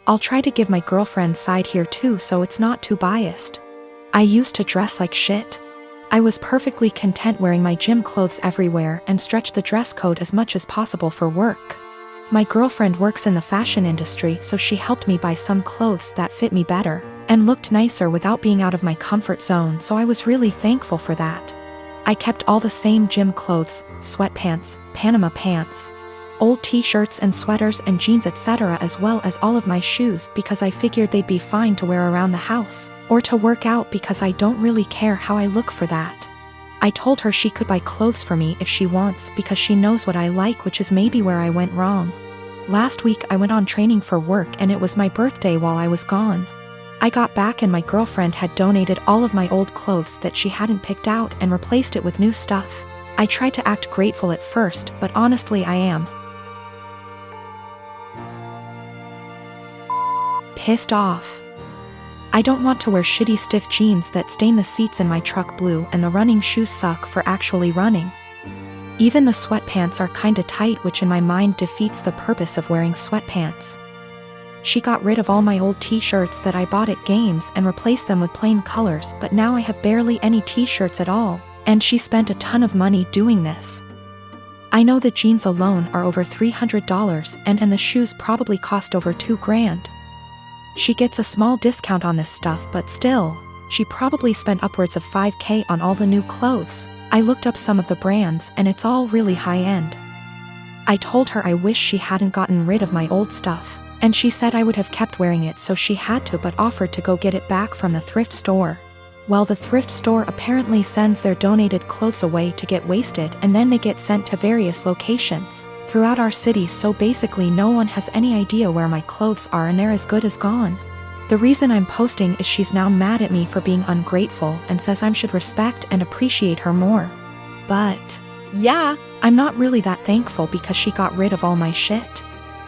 I'll try to give my girlfriend's side here too so it's not too biased. I used to dress like shit. I was perfectly content wearing my gym clothes everywhere and stretch the dress code as much as possible for work. My girlfriend works in the fashion industry, so she helped me buy some clothes that fit me better and looked nicer without being out of my comfort zone, so I was really thankful for that. I kept all the same gym clothes, sweatpants, Panama pants, old t-shirts and sweaters and jeans etc., as well as all of my shoes because I figured they'd be fine to wear around the house or to work out because I don't really care how I look for that. I told her she could buy clothes for me if she wants because she knows what I like, which is maybe where I went wrong. Last week I went on training for work and it was my birthday while I was gone. I got back and my girlfriend had donated all of my old clothes that she hadn't picked out and replaced it with new stuff. I tried to act grateful at first, but honestly I am pissed off. I don't want to wear shitty stiff jeans that stain the seats in my truck blue, and the running shoes suck for actually running. Even the sweatpants are kinda tight, which in my mind defeats the purpose of wearing sweatpants. She got rid of all my old t-shirts that I bought at games and replaced them with plain colors, but now I have barely any t-shirts at all, and she spent a ton of money doing this. I know the jeans alone are over $300 and the shoes probably cost over $2,000. She gets a small discount on this stuff, but still, she probably spent upwards of $5,000 on all the new clothes. I looked up some of the brands and it's all really high-end. I told her I wish she hadn't gotten rid of my old stuff, and she said I would have kept wearing it, so she had to, but offered to go get it back from the thrift store. Well, the thrift store apparently sends their donated clothes away to get wasted and then they get sent to various locations throughout our city, so basically no one has any idea where my clothes are and they're as good as gone. The reason I'm posting is she's now mad at me for being ungrateful and says I should respect and appreciate her more. But yeah, I'm not really that thankful because she got rid of all my shit.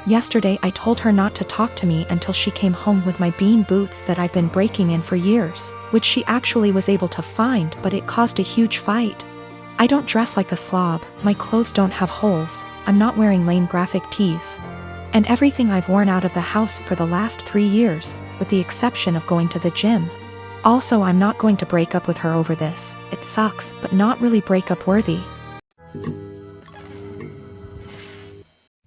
Yesterday I told her not to talk to me until she came home with my bean boots that I've been breaking in for years, which she actually was able to find, but it caused a huge fight. I don't dress like a slob, my clothes don't have holes, I'm not wearing lame graphic tees, and everything I've worn out of the house for the last 3 years, with the exception of going to the gym. Also, I'm not going to break up with her over this. It sucks, but not really breakup worthy.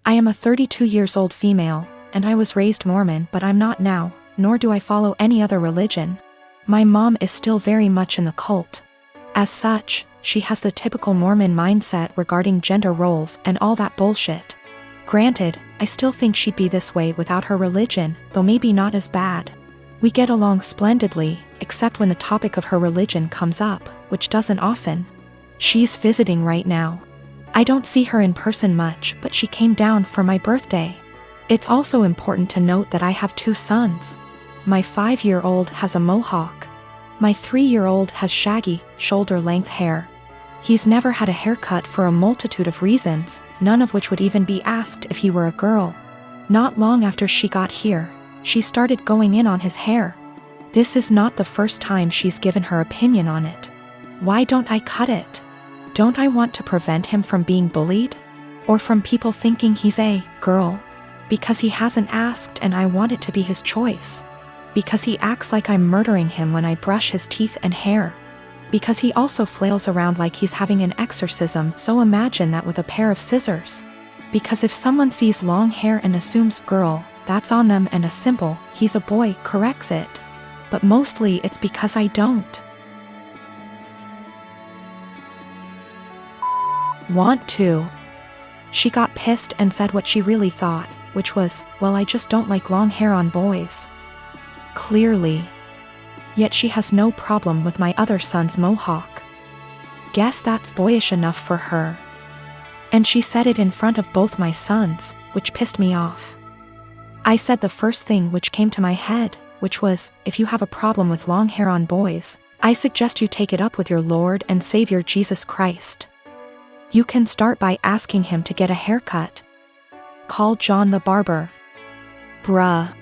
I am a 32 years old female, and I was raised Mormon, but I'm not now, nor do I follow any other religion. My mom is still very much in the cult. As such, she has the typical Mormon mindset regarding gender roles and all that bullshit. Granted, I still think she'd be this way without her religion, though maybe not as bad. We get along splendidly, except when the topic of her religion comes up, which doesn't often. She's visiting right now. I don't see her in person much, but she came down for my birthday. It's also important to note that I have 2 sons. My 5-year-old has a mohawk. My 3-year-old has shaggy, shoulder-length hair. He's never had a haircut for a multitude of reasons, none of which would even be asked if he were a girl. Not long after she got here, she started going in on his hair. This is not the first time she's given her opinion on it. Why don't I cut it? Don't I want to prevent him from being bullied? Or from people thinking he's a girl? Because he hasn't asked and I want it to be his choice. Because he acts like I'm murdering him when I brush his teeth and hair. Because he also flails around like he's having an exorcism, so imagine that with a pair of scissors. Because if someone sees long hair and assumes girl, that's on them, and a simple, he's a boy, corrects it. But mostly it's because I don't want to. She got pissed and said what she really thought, which was, well, I just don't like long hair on boys. Clearly. Yet she has no problem with my other son's mohawk. Guess that's boyish enough for her. And she said it in front of both my sons, which pissed me off. I said the first thing which came to my head, which was, if you have a problem with long hair on boys, I suggest you take it up with your Lord and Savior Jesus Christ. You can start by asking him to get a haircut. Call John the barber. Bruh.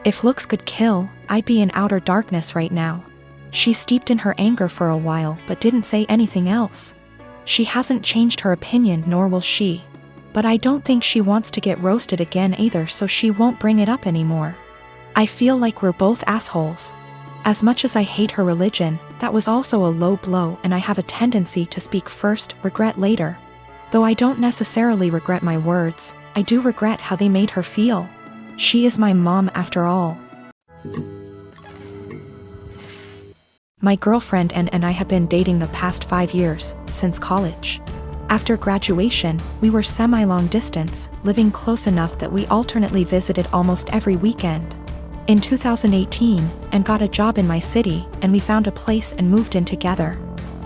If looks could kill, I'd be in outer darkness right now. She steeped in her anger for a while but didn't say anything else. She hasn't changed her opinion, nor will she. But I don't think she wants to get roasted again either, so she won't bring it up anymore. I feel like we're both assholes. As much as I hate her religion, that was also a low blow, and I have a tendency to speak first, regret later. Though I don't necessarily regret my words, I do regret how they made her feel. She is my mom after all. My girlfriend and I have been dating the past 5 years, since college. After graduation, we were semi-long distance, living close enough that we alternately visited almost every weekend. In 2018, and got a job in my city, and we found a place and moved in together.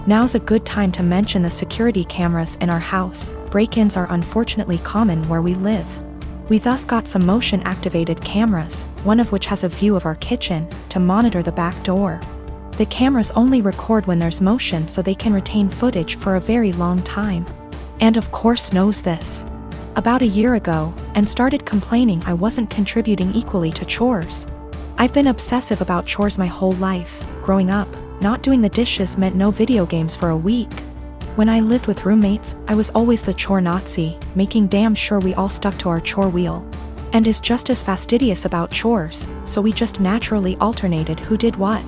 Now's a good time to mention the security cameras in our house. Break-ins are unfortunately common where we live. We thus got some motion-activated cameras, one of which has a view of our kitchen, to monitor the back door. The cameras only record when there's motion so they can retain footage for a very long time. And of course knows this. About a year ago, and started complaining I wasn't contributing equally to chores. I've been obsessive about chores my whole life. Growing up, not doing the dishes meant no video games for a week. When I lived with roommates, I was always the chore Nazi, making damn sure we all stuck to our chore wheel. And is just as fastidious about chores, so we just naturally alternated who did what.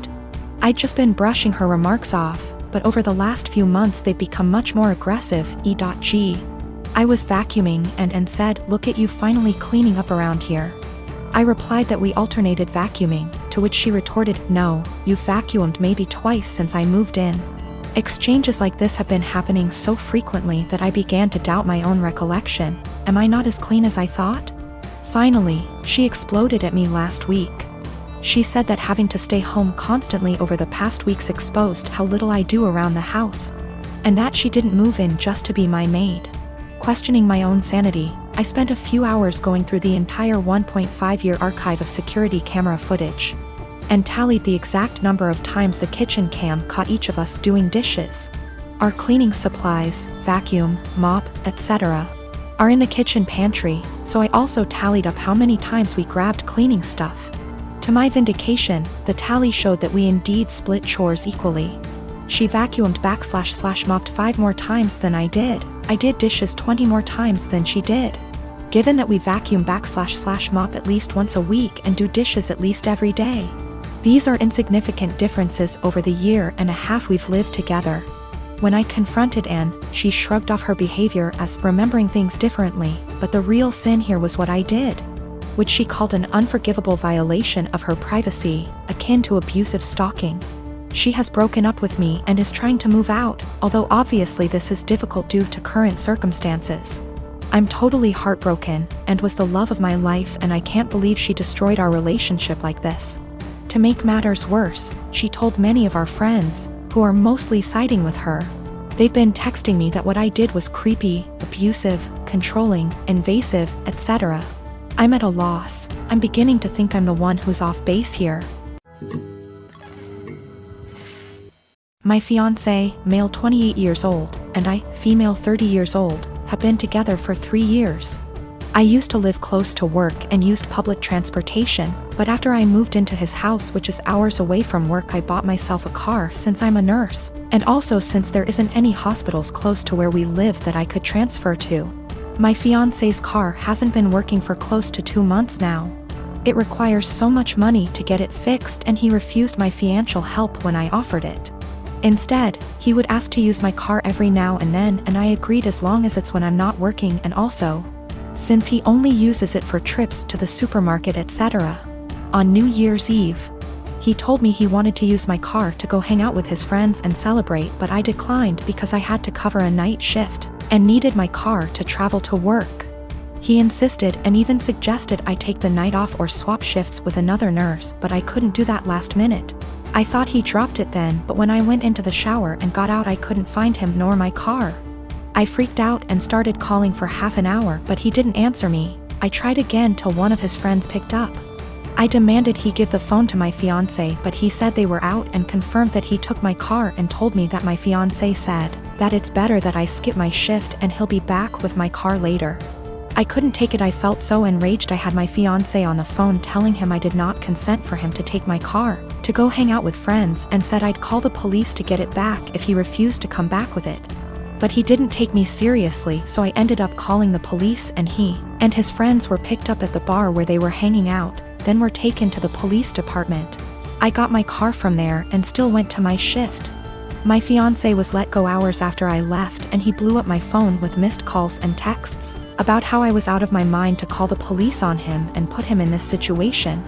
I'd just been brushing her remarks off, but over the last few months they've become much more aggressive. E.g. I was vacuuming and said, "Look at you finally cleaning up around here." I replied that we alternated vacuuming, to which she retorted, "No, you've vacuumed maybe twice since I moved in." Exchanges like this have been happening so frequently that I began to doubt my own recollection. Am I not as clean as I thought? Finally, she exploded at me last week. She said that having to stay home constantly over the past weeks exposed how little I do around the house, and that she didn't move in just to be my maid. Questioning my own sanity, I spent a few hours going through the entire 1.5-year archive of security camera footage, and tallied the exact number of times the kitchen cam caught each of us doing dishes. Our cleaning supplies, vacuum, mop, etc., are in the kitchen pantry, so I also tallied up how many times we grabbed cleaning stuff. To my vindication, the tally showed that we indeed split chores equally. She vacuumed / mopped 5 more times than I did. I did dishes 20 more times than she did. Given that we vacuum / mop at least once a week and do dishes at least every day, these are insignificant differences over the year and a half we've lived together. When I confronted Anne, she shrugged off her behavior as remembering things differently, but the real sin here was what I did, which she called an unforgivable violation of her privacy, akin to abusive stalking. She has broken up with me and is trying to move out, although obviously this is difficult due to current circumstances. I'm totally heartbroken, and was the love of my life, and I can't believe she destroyed our relationship like this. To make matters worse, she told many of our friends, who are mostly siding with her. They've been texting me that what I did was creepy, abusive, controlling, invasive, etc. I'm at a loss. I'm beginning to think I'm the one who's off base here. My fiancé, male 28 years old, and I, female 30 years old, have been together for 3 years. I used to live close to work and used public transportation, but after I moved into his house, which is hours away from work, I bought myself a car since I'm a nurse, and also since there isn't any hospitals close to where we live that I could transfer to. My fiancé's car hasn't been working for close to 2 months now. It requires so much money to get it fixed, and he refused my financial help when I offered it. Instead, he would ask to use my car every now and then, and I agreed as long as it's when I'm not working, and also, since he only uses it for trips to the supermarket etc. On New Year's Eve, he told me he wanted to use my car to go hang out with his friends and celebrate, but I declined because I had to cover a night shift and needed my car to travel to work. He insisted and even suggested I take the night off or swap shifts with another nurse, but I couldn't do that last minute. I thought he dropped it then, but when I went into the shower and got out I couldn't find him nor my car. I freaked out and started calling for half an hour, but he didn't answer me. I tried again till one of his friends picked up. I demanded he give the phone to my fiancé, but he said they were out and confirmed that he took my car and told me that my fiancé said that it's better that I skip my shift and he'll be back with my car later. I couldn't take it. I felt so enraged. I had my fiancé on the phone telling him I did not consent for him to take my car to go hang out with friends, and said I'd call the police to get it back if he refused to come back with it. But he didn't take me seriously, so I ended up calling the police, and he and his friends were picked up at the bar where they were hanging out. then were taken to the police department. I got my car from there and still went to my shift. My fiancé was let go hours after I left, and he blew up my phone with missed calls and texts about how I was out of my mind to call the police on him and put him in this situation.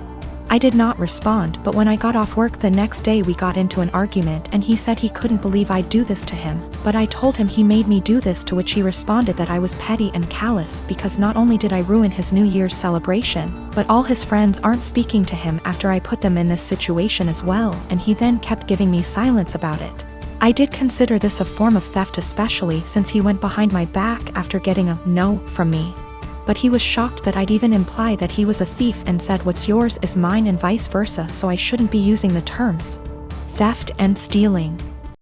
I did not respond, but when I got off work the next day we got into an argument and he said he couldn't believe I'd do this to him, but I told him he made me do this, to which he responded that I was petty and callous because not only did I ruin his New Year's celebration, but all his friends aren't speaking to him after I put them in this situation as well, and he then kept giving me silence about it. I did consider this a form of theft, especially since he went behind my back after getting a no from me. But he was shocked that I'd even imply that he was a thief and said what's yours is mine and vice versa, so I shouldn't be using the terms theft and stealing.